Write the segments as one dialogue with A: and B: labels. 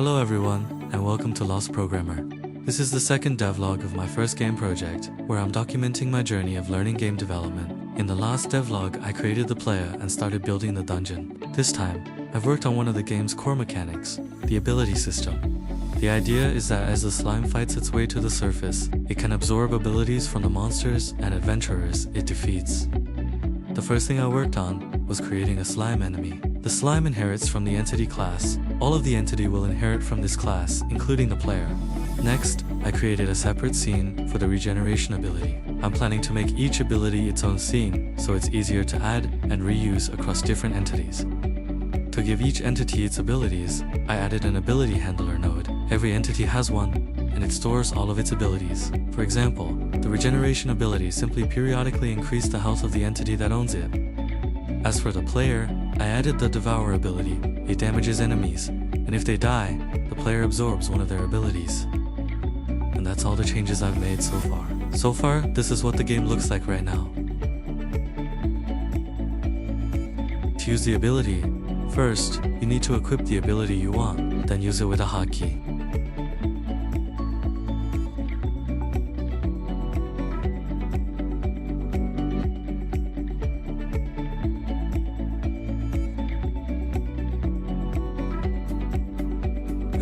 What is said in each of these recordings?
A: Hello everyone, and welcome to Lost Programmer. This is the second devlog of my first game project, where I'm documenting my journey of learning game development. In the last devlog, I created the player and started building the dungeon. This time, I've worked on one of the game's core mechanics, the ability system. The idea is that as the slime fights its way to the surface, it can absorb abilities from the monsters and adventurers it defeats. The first thing I worked on was creating a slime enemy. The slime inherits from the entity class. All of the entity will inherit from this class, including the player. Next, I created a separate scene for the regeneration ability. I'm planning to make each ability its own scene, so it's easier to add and reuse across different entities. To give each entity its abilities, I added an ability handler node. Every entity has one, and it stores all of its abilities. For example, the regeneration ability simply periodically increases the health of the entity that owns it. As for the player, I added the Devour ability. It damages enemies, and if they die, the player absorbs one of their abilities. And that's all the changes I've made so far. So far, this is what the game looks like right now. To use the ability, first, you need to equip the ability you want, then use it with a hotkey.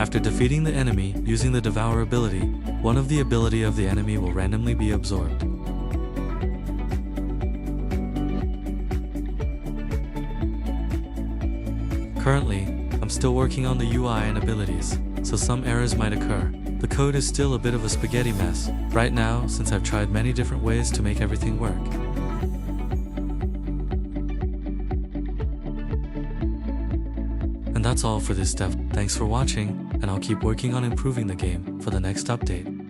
A: After defeating the enemy using the Devour ability, one of the ability of the enemy will randomly be absorbed. Currently, I'm still working on the UI and abilities, so some errors might occur. The code is still a bit of a spaghetti mess right now since I've tried many different ways to make everything work. And that's all for this dev. Thanks for watching, and I'll keep working on improving the game for the next update.